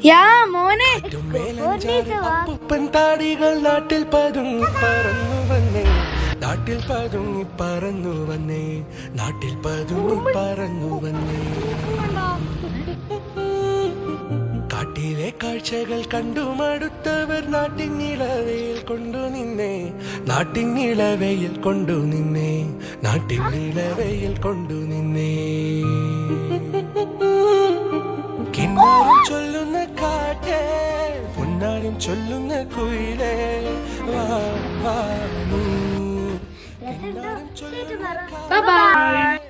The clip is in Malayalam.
യാ മോനെ അപ്പൂപ്പൻ താടികൾ നാട്ടിൽ പതുങ്ങി പറന്നു വന്നേ, നാട്ടിൽ പതുങ്ങി പറന്നു വന്നേ, നാട്ടിൽ പതുങ്ങി പറന്നു വന്നേ. കാട്ടിലെ കാഴ്ചകൾ കണ്ടു മടുത്തവർ നാട്ടിൻ നിലവയിൽ കൊണ്ടു നിന്നേ, നാട്ടിൻ നിലവയിൽ കൊണ്ടു നിന്നേ, നാട്ടിൻ നിലവയിൽ കൊണ്ടു നിന്നേ. കിന്നാരം ചൊല്ലുന്ന കാറ്റേ, പൊന്നാരം ചൊല്ലുന്ന കുയിലേ, വാ വാ നീ. കിന്നാരം ചൊല്ലുന്ന ബൈ ബൈ.